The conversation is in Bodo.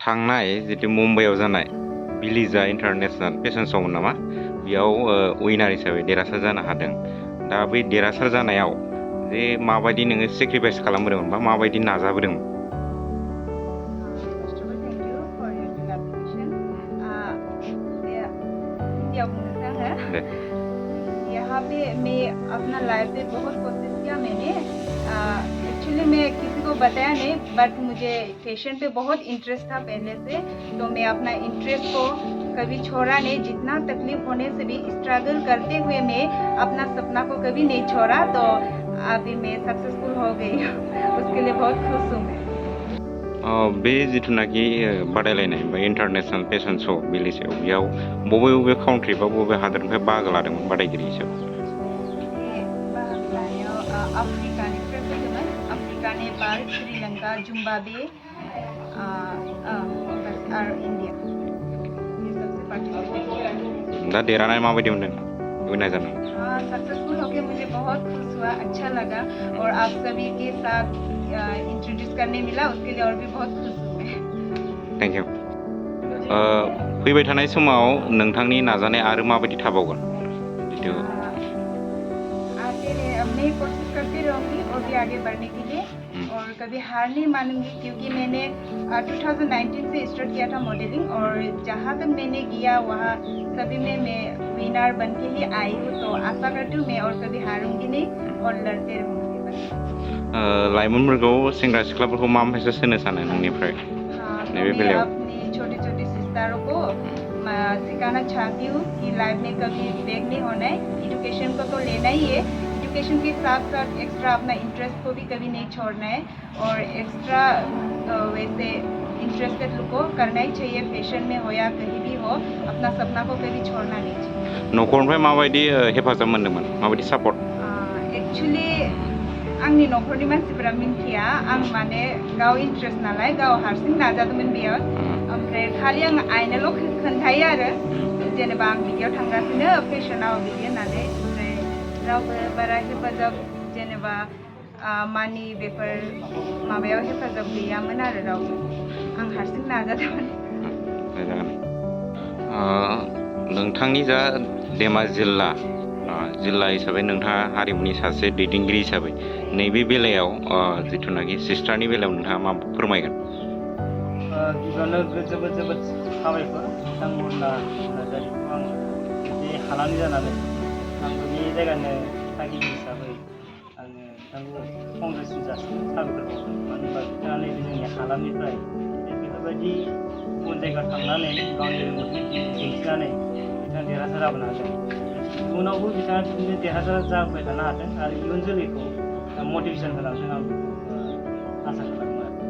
थांनाय जितु मुम्बाइआव जानाय बिलिजा इन्टारनेशनेल फेशन श'मोन नामा बेयाव उइनार हिसाबै देरहासार जानो हादों। दा बै देरहासार जानायाव जे माबायदि नोङो सेक्रिफाइस खालामबोदोंमोन बा माबायदि नाजाबोदोंमोन? First of all, thank you for your application. India घूमना है। यहाँ पे मैं अपना लाइफ में बहुत कोशिश किया मैंने। एक्चुअली मैं किसी को बताया नहीं, बट मुझे फैशन पे बहुत इंटरेस्ट था पहले से, तो मैं अपना इंटरेस्ट को कभी छोड़ा नहीं। जितना तकलीफ होने से भी स्ट्रगल करते हुए मैं अपना सपना को कभी नहीं छोड़ा, तो अभी मैं सक्सेसफुल हो गई हूँ। उसके लिए बहुत खुश हूँ मैं। बे जिथुनाखि बादायलायनाय बा इन्टारनेशनेल फेशन श' बिलिजायाव बेयाव बबे बबे काउन्ट्रि बा बबे हादोरनिफ्राय बाहागो लादोंमोन बादायगिरि हिसाबै? बाहागो लानायाव आफ्रिकानिफ्राय फैदोंमोन। आफ्रिका, नेपाल, श्रीलंका, जिम्बाब्वे और इंडिया, ये सबसे पार्टिसिपेट किया। दा देरहानाय माबायदि मोनदों विनार जाना? सक्सेसफुल होके मुझे बहुत खुश हुआ, अच्छा लगा, और आप सभी के साथ इंट्रोड्यूस करने मिला, उसके लिए और भी बहुत खुश हूँ मैं। Thank you. फैबाय थानाय समाव नोंथांनि नाजानाय आरो माबायदि थाबावगोन? जितु मैं कोशिश करती रहूँगी और भी आगे बढ़ने के लिए, और कभी हार नहीं मानूंगी, क्योंकि मैंने 2019 से स्टार्ट किया था मॉडलिंग, और जहाँ तक मैंने किया वहाँ सभी में मैं विनर बन के ही आई हूँ। तो आशा करती हूँ मैं और कभी हारूंगी नहीं और लड़ते रहूँगी बस। लाइमोनफोरखौ सेंग्रा सिख्लाफोरखौ मा मेसेज होनो सानो नोंनिफ्राय नैबे मैं बेलायाव? अपनी छोटी छोटी सिस्टरों को सिखाना चाहती हूँ कि लाइफ में कभी ब्रेक नहीं होना है। एजुकेशन को तो लेना ही है, एजुकेशन के साथ साथ एक्स्ट्रा अपना इंटरेस्ट को भी कभी नहीं छोड़ना है, और एक्स्ट्रा वैसे इंटरेस्टेड लोग को करना ही चाहिए, फैशन में हो या कहीं भी हो, अपना सपना को कभी छोड़ना नहीं चाहिए। न'खरनिफ्राय माबायदि हेफाजाब मोन्दोंमोन, माबायदि सापर्ट? एक्चुअली आंनि न'खरनि मानसिफोरा मिन्थिया, आं माने गाव इन्ट्रेस्ट नालाय गाव हारसिं नाजादोंमोन बेयाव, ओमफ्राय खालि आं आइनोल' खोन्थायो आरो जेनेबा आं बिदियाव थांगासिनो फेशनाव बिदि होननानै, ओमफ्राय रावबो बारा हेफाजाब जेनेबा मानि बेफोर माबायाव हेफाजाब गैयामोन आरो रावबो, आं हारसिं नाजादोंमोन। नोंथांनि जा धेमाजि जिल्ला हिसाबै नोंथाङा हारिमुनि सासे दैदेनगिरि हिसाबै नैबे बेलायाव जिथुनाखि सिस्टारनि बेलायाव नोंथाङा मा फोरमायगोन? गिबियावनो जोबोद साबायखर बिथांमोना नाजारिखौ आं बिदि हालामनि जानानै आंबो बे जायगानि थागिबि हिसाबै आङो बिथांखौ कंग्रेसनि जासिनो साबायखर बावदों। मानो होनबा बिथाङा नैबे जोंनि हालामनिफ्राय बेफोरबायदि गुबुन जायगायाव थांनानै गावनि रोंगौथि दिन्थिनानै बिथाङा देरहासार जाबोनो हादों। इयुनावबो बिथाङा बिदिनो देरहासार जाबाय थानो हाथों आरो इयुन जोलैखौ मटिभेसन होलांथों, आं बेखौ आसा खालामो आरो।